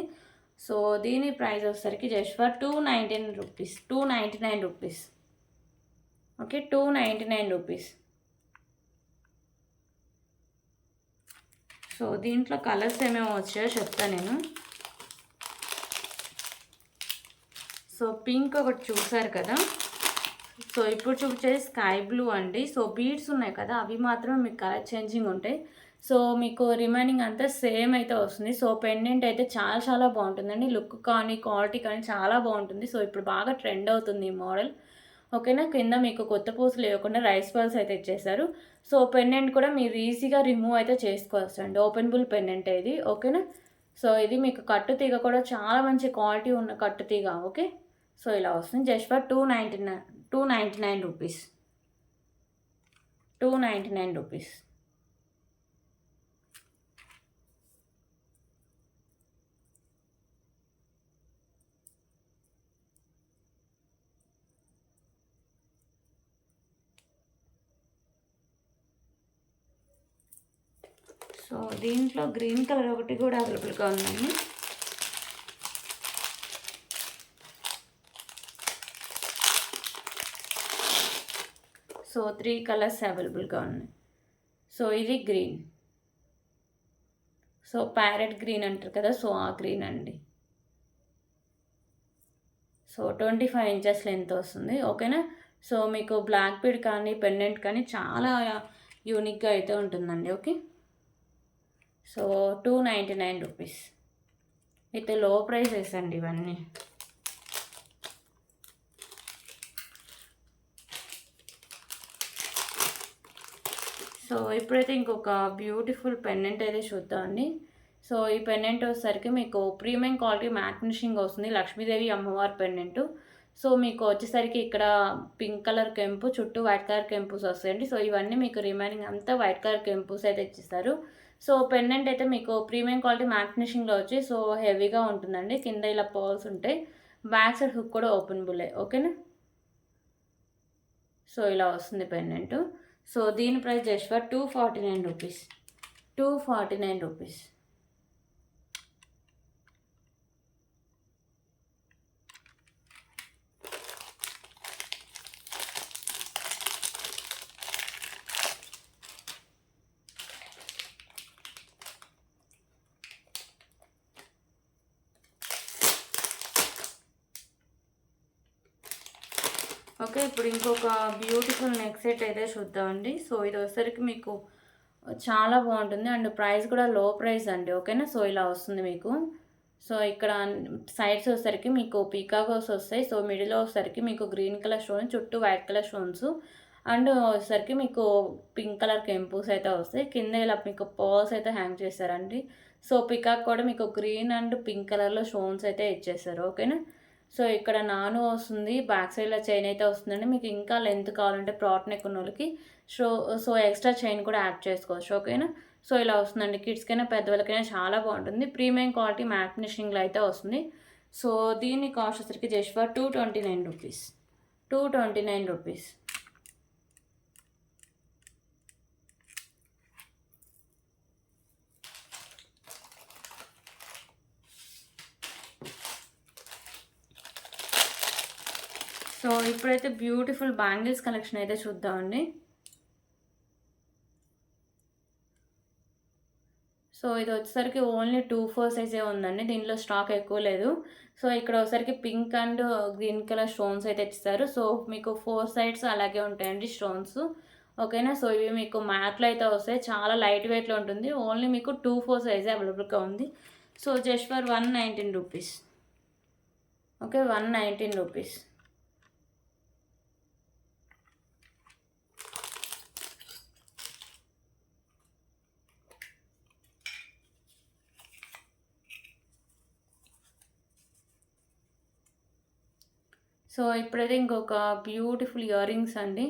సో దీని ప్రైస్ వచ్చేసరికి just for 219 rupees. 299 rupees. Okay, 299 rupees. So దీంట్లో కలర్స్ ఏమేమి వచ్చాయో చెప్తాను నేను. సో పింక్ ఒకటి చూసారు కదా. సో ఇప్పుడు చూపించేది స్కై బ్లూ అండి. సో బీడ్స్ ఉన్నాయి కదా, అవి మాత్రం మీకు కలర్ చేంజింగ్ ఉంటాయి. సో మీకు రిమైనింగ్ అంతా సేమ్ అయితే వస్తుంది. సో పెండెంట్ అయితే చాలా చాలా బాగుంటుందండి. లుక్ కానీ క్వాలిటీ కానీ చాలా బాగుంటుంది. సో ఇప్పుడు బాగా ట్రెండ్ అవుతుంది ఈ మోడల్. ఓకేనా. కింద మీకు కొత్త పూసలు లేకుండా రైస్ బాల్స్ అయితే ఇచ్చేసారు. సో పెండెంట్ కూడా మీరు ఈజీగా రిమూవ్ అయితే చేసుకోవచ్చు అండి. ఓపెనబుల్ పెండెంట్ ఇది. ఓకేనా. సో ఇది మీకు కట్టు తీగ కూడా చాలా మంచి క్వాలిటీ ఉన్న కట్టు తీగ. ఓకే. సో ఇలా వస్తుంది. Just for 299 rupees. 299 rupees. So దీంట్లో గ్రీన్ కలర్ ఒకటి కూడా అవైలబుల్గా ఉందండి. సో 3 కలర్స్ అవైలబుల్గా ఉన్నాయి. సో ఇది గ్రీన్. సో ప్యారెట్ గ్రీన్ అంటారు కదా, సో ఆ గ్రీన్ అండి. సో 25 ఇంచెస్ లెంత్ వస్తుంది. ఓకేనా. సో మీకు బ్లాక్ బీడ్ కానీ పెండెంట్ కానీ చాలా యూనిక్గా అయితే ఉంటుందండి. ఓకే. So 299 rupees. విత్ లో ప్రైసెస్ అండి ఇవన్నీ. సో ఇప్పుడైతే ఇంకొక బ్యూటిఫుల్ పెండెంట్ అయితే చూద్దామండి. సో ఈ పెండెంట్ వచ్చేసరికి మీకు ప్రీమియం క్వాలిటీ మ్యాట్ ఫినిషింగ్ వస్తుంది. లక్ష్మీదేవి అమ్మవారి పెండెంట్. సో మీకు వచ్చేసరికి ఇక్కడ పింక్ కలర్ కెంపు, చుట్టూ వైట్ కలర్ కెంపుస్ వస్తాయండి. సో ఇవన్నీ మీకు రిమైనింగ్ అంతా వైట్ కలర్ కెంపుస్ అయితే ఇచ్చేస్తారు. సో పెండెంట్ అయితే మీకు ప్రీమియం క్వాలిటీ మ్యాట్ ఫినిషింగ్లో వచ్చి సో హెవీగా ఉంటుందండి. కింద ఇలా పర్ల్స్ ఉంటాయి. బ్యాక్ సైడ్ హుక్ కూడా ఓపెనబులే. ఓకేనా. సో ఇలా వస్తుంది పెండెంట్. సో దీని price just for 249 rupees. 249 rupees. Okay, ఇప్పుడు ఇంకొక బ్యూటిఫుల్ నెక్ సెట్ అయితే చూద్దామండి. సో ఇది వచ్చేసరికి మీకు చాలా బాగుంటుంది అండ్ ప్రైస్ కూడా లో ప్రైస్ అండి. ఓకేనా. సో ఇలా వస్తుంది మీకు. సో ఇక్కడ సైడ్స్ వచ్చేసరికి మీకు పీకాకోస్ వస్తాయి. సో మిడిల్లో వచ్చేసరికి మీకు గ్రీన్ కలర్ స్టోన్స్, చుట్టూ వైట్ కలర్ స్టోన్స్ అండ్ వచ్చేసరికి మీకు పింక్ కలర్ కెంపుస్ అయితే వస్తాయి. కింద ఇలా మీకు పర్ల్స్ అయితే హ్యాంగ్ చేస్తారండి. సో పికాక్ కూడా మీకు గ్రీన్ అండ్ పింక్ కలర్లో స్టోన్స్ అయితే ఇచ్చేస్తారు. ఓకేనా. సో ఇక్కడ నాను వస్తుంది. బ్యాక్ సైడ్లో చైన్ అయితే వస్తుందండి. మీకు ఇంకా లెంత్ కావాలంటే ప్రాట్ నెక్ ఉన్న వాళ్ళకి సో ఎక్స్ట్రా చైన్ కూడా యాడ్ చేసుకోవచ్చు. ఓకేనా. సో ఇలా వస్తుందండి. కిడ్స్కైనా పెద్దవాళ్ళకైనా చాలా బాగుంటుంది. ప్రీమియం క్వాలిటీ మ్యాట్ ఫినిషింగ్లో అయితే వస్తుంది. సో దీని కాస్ట్ వచ్చరికి just for 229 rupees. 229 rupees. So ఇప్పుడైతే బ్యూటిఫుల్ బ్యాంగిల్స్ కలెక్షన్ అయితే చూద్దామండి. సో ఇది వచ్చేసరికి ఓన్లీ 2-4 సైజే ఉందండి. దీంట్లో స్టాక్ ఎక్కువ లేదు. సో ఇక్కడ వచ్చేసరికి pink and green colour stones అయితే ఇస్తారు. సో మీకు 4 సైడ్స్ అలాగే ఉంటాయండి స్టోన్స్. ఓకేనా. సో ఇవి మీకు మ్యాట్లో అయితే వస్తాయి. చాలా లైట్ వెయిట్లో ఉంటుంది. ఓన్లీ మీకు 2-4 సైజే అవైలబుల్గా ఉంది. So just for 119 rupees. Okay, 119 rupees. So ఇప్పుడైతే ఇంకొక బ్యూటిఫుల్ ఇయర్ రింగ్స్ అండి.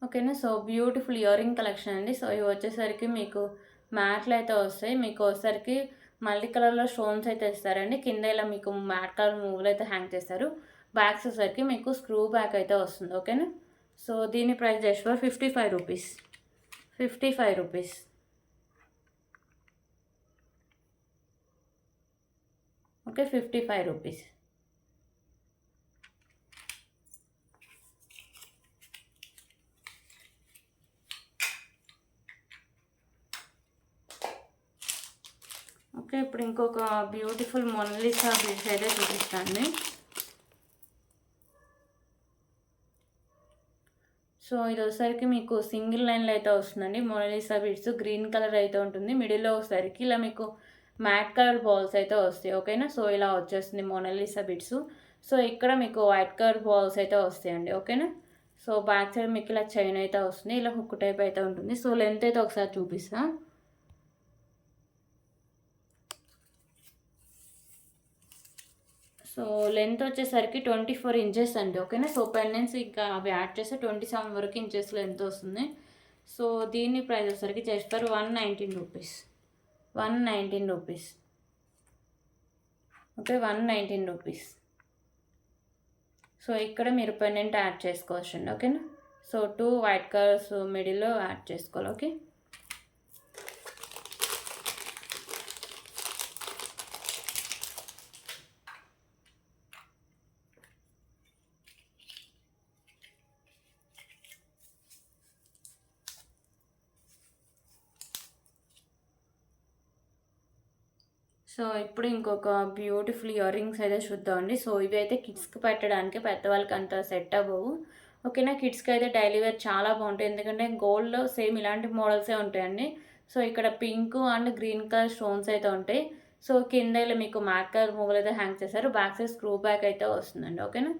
ఓకేనా. So beautiful ear ring collection అండి. సో ఇవి వచ్చేసరికి మీకు మ్యాట్లు అయితే వస్తాయి. మీకు వచ్చేసరికి మల్టీ కలర్లో స్టోన్స్ అయితే ఇస్తారండి. కింద ఇలా మీకు మ్యాట్ కలర్ మూవ్లు అయితే హ్యాంగ్ చేస్తారు. బ్యాగ్స్ వచ్చేసరికి మీకు స్క్రూ బ్యాక్ అయితే వస్తుంది. ఓకేనా. సో దీని price just for 55 rupees. 55 rupees. Okay, 55 rupees. Okay, ఇప్పుడు ఇంకొక బ్యూటిఫుల్ మొనాలిసా బీడ్స్ అయితే చూపిస్తాను. సో ఇది వచ్చేసరికి మీకు సింగిల్ లైన్లో అయితే వస్తుందండి. మొనాలిసా బీడ్స్ గ్రీన్ కలర్ అయితే ఉంటుంది. మిడిల్లో వచ్చేసరికి ఇలా మీకు మ్యాట్ కలర్ బాల్స్ అయితే వస్తాయి. ఓకేనా, సో ఇలా వచ్చేస్తుంది మొనాలిసా బీడ్స్. సో ఇక్కడ మీకు వైట్ కలర్ బాల్స్ అయితే వస్తాయండి. ఓకేనా, సో బ్యాక్ సైడ్ మీకు ఇలా చైన్ అయితే వస్తుంది. ఇలా హుక్ టైప్ అయితే ఉంటుంది. సో లెంత్ అయితే ఒకసారి చూపిస్తా. సో లెంత్ వచ్చేసరికి 24 ఇంచెస్ అండి. ఓకేనా, సో పెండెంట్స్ ఇంకా అవి యాడ్ చేస్తే 27 వరకు ఇంచెస్ లెంత్ వస్తుంది. సో దీని ప్రైస్ వచ్చేసరికి just for 119 rupees. 119 rupees. Okay, 119 rupees. So ఇక్కడ మీరు పెండెంట్ యాడ్ చేసుకోవచ్చండి. ఓకేనా, సో 2 వైట్ కలర్స్ మిడిల్లో యాడ్ చేసుకోవాలి. ఓకే, సో ఇప్పుడు ఇంకొక బ్యూటిఫుల్ ఇయర్ రింగ్స్ అయితే చూద్దామండి. సో ఇవి అయితే కిడ్స్కి పెట్టడానికి, పెద్దవాళ్ళకి అంత సెట్ అవ్వవు. ఓకేనా, కిడ్స్కి అయితే డైలీ వేర్ చాలా బాగుంటాయి. ఎందుకంటే గోల్డ్లో సేమ్ ఇలాంటి మోడల్సే ఉంటాయండి. సో ఇక్కడ pink and green colour stones అయితే ఉంటాయి. సో కింద ఇలా మీకు మ్యాట్ కలర్ మూవల్ అయితే హ్యాంగ్ చేశారు. బ్యాక్ సైడ్ స్క్రూ బ్యాక్ అయితే వస్తుందండి. ఓకేనా,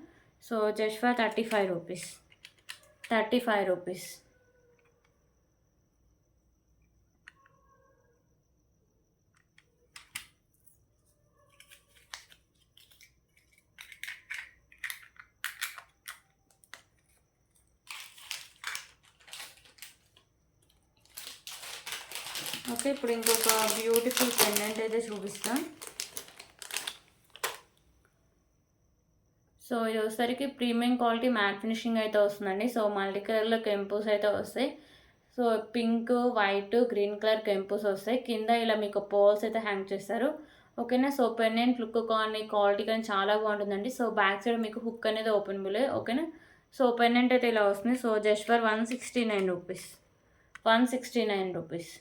so just for 35 rupees. 35 rupees. Okay, ఇప్పుడు ఇంకొక బ్యూటిఫుల్ పెండెంట్ అయితే చూపిస్తాను. సో ఇది వచ్చేసరికి ప్రీమియం క్వాలిటీ మ్యాట్ ఫినిషింగ్ అయితే వస్తుందండి. సో మల్టీ కలర్లో కెంపుస్ అయితే వస్తాయి. So pink, white, green colour కెంపుస్ వస్తాయి. కింద ఇలా మీకు పోల్స్ అయితే హ్యాంగ్ చేస్తారు. ఓకేనా, సో పెండెంట్ లుక్ కానీ క్వాలిటీ కానీ చాలా బాగుంటుందండి. సో బ్యాక్ సైడ్ మీకు హుక్ అనేది ఓపెనబుల్. ఓకేనా, సో పెండెంట్ అయితే ఇలా వస్తుంది. So just for 169 rupees. 169 rupees.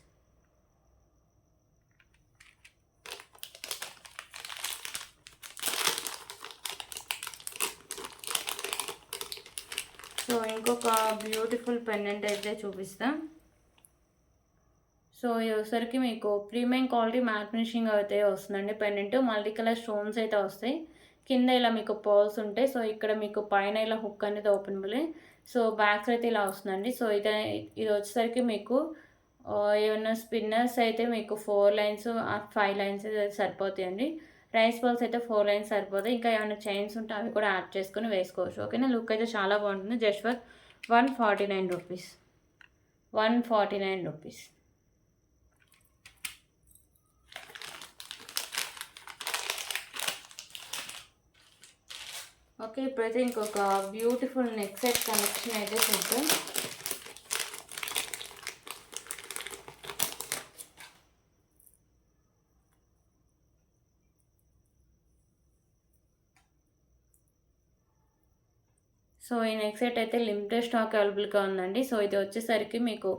So ఇంకొక బ్యూటిఫుల్ పెండెంట్ అయితే చూపిస్తాం. సో ఇది వచ్చరికి మీకు ప్రీమియం క్వాలిటీ మ్యాట్ ఫినిషింగ్ అయితే వస్తుందండి. పెండెంట్ మల్టీ కలర్ స్టోన్స్ అయితే వస్తాయి. కింద ఇలా మీకు పర్ల్స్ ఉంటాయి. సో ఇక్కడ మీకు పైన ఇలా హుక్ అనేది ఓపెనబుల్. సో బ్యాక్స్ అయితే ఇలా వస్తుందండి. సో ఇది వచ్చేసరికి మీకు ఏమైనా స్పిన్నర్స్ అయితే మీకు 4 లైన్స్ 5 లైన్స్ అయితే సరిపోతాయండి. రైస్ బాల్స్ అయితే 4 లైన్స్ సరిపోతాయి. ఇంకా ఏమైనా చైన్స్ ఉంటే అవి కూడా యాడ్ చేసుకొని వేసుకోవచ్చు. ఓకేనా, లుక్ అయితే చాలా బాగుంటుంది. Just for 149 rupees. 149 rupees. Okay, ఇప్పుడైతే ఇంకొక బ్యూటిఫుల్ నెక్ సెట్ కలెక్షన్ అయితే చూద్దాం. సో ఈ నెక్ సెట్ అయితే లిమిటెడ్ స్టాక్ అవైలబుల్గా ఉందండి. సో ఇది వచ్చేసరికి మీకు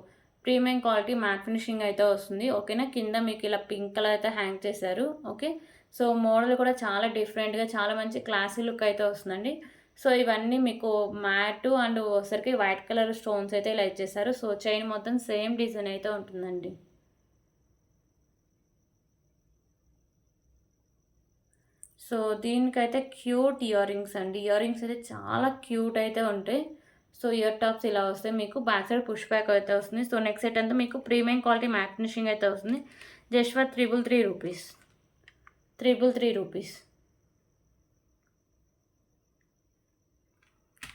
ప్రీమియం క్వాలిటీ మ్యాట్ ఫినిషింగ్ అయితే వస్తుంది. ఓకేనా, కింద మీకు ఇలా పింక్ కలర్ అయితే హ్యాంగ్ చేశారు. ఓకే, సో మోడల్ కూడా చాలా డిఫరెంట్గా చాలా మంచి క్లాసీ లుక్ అయితే వస్తుందండి. సో ఇవన్నీ మీకు మ్యాట్ అండ్ వచ్చేసరికి వైట్ కలర్ స్టోన్స్ అయితే ఇలా ఇచ్చేసారు. సో చైన్ మొత్తం సేమ్ డిజైన్ అయితే ఉంటుందండి. సో దీనికైతే క్యూట్ ఇయర్ రింగ్స్ అండి. ఇయర్ రింగ్స్ అయితే చాలా క్యూట్ అయితే ఉంటాయి. సో ఇయర్ టాప్స్ ఇలా వస్తాయి. మీకు బ్యాక్ సైడ్ పుష్ బ్యాక్ అయితే వస్తుంది. సో నెక్స్ట్ సెట్ అంతా మీకు ప్రీమియం క్వాలిటీ మ్యాట్ ఫినిషింగ్ అయితే వస్తుంది. Just for 333 rupees. 333 రూపీస్.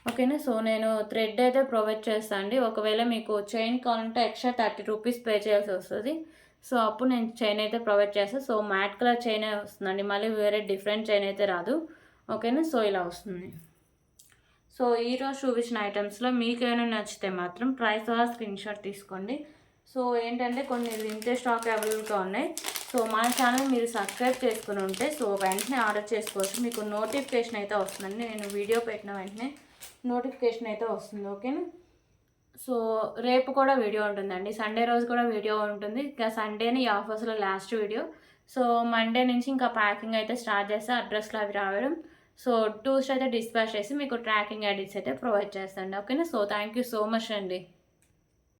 ఓకేనా, సో నేను థ్రెడ్ అయితే ప్రొవైడ్ చేస్తాను అండి. ఒకవేళ మీకు చైన్ కావాలంటే ఎక్స్ట్రా 30 రూపీస్ పే చేయాల్సి వస్తుంది. సో అప్పుడు నేను చైన్ అయితే ప్రొవైడ్ చేస్తాను. సో మ్యాట్ కలర్ చైన్ వస్తుందండి, మళ్ళీ వేరే డిఫరెంట్ చైన్ అయితే రాదు. ఓకేనా, సో ఇలా వస్తుంది. సో ఈరోజు చూపించిన ఐటమ్స్లో మీకు ఏమైనా నచ్చితే మాత్రం ప్రైస్ స్క్రీన్ షాట్ తీసుకోండి. సో ఏంటంటే కొన్ని లిమిటెడ్ స్టాక్ అవైలబుల్గా ఉన్నాయి. సో మన ఛానల్ మీరు సబ్స్క్రైబ్ చేసుకుని ఉంటే సో వెంటనే ఆర్డర్ చేసుకోవచ్చు. మీకు నోటిఫికేషన్ అయితే వస్తుందండి. నేను వీడియో పెట్టిన వెంటనే నోటిఫికేషన్ అయితే వస్తుంది. ఓకేనా. సో రేపు కూడా వీడియో ఉంటుందండి. సండే రోజు కూడా వీడియో ఉంటుంది. ఇంకా సండేని ఈ ఆఫర్స్లో లాస్ట్ వీడియో. సో మండే నుంచి ఇంకా ప్యాకింగ్ అయితే స్టార్ట్ చేస్తే అడ్రస్లో అవి రావడం. సో ట్యూస్డే అయితే డిస్పాచ్ చేసి మీకు ట్రాకింగ్ ఐడీస్ అయితే ప్రొవైడ్ చేస్తాండి. ఓకేనా. So thank you so much అండి.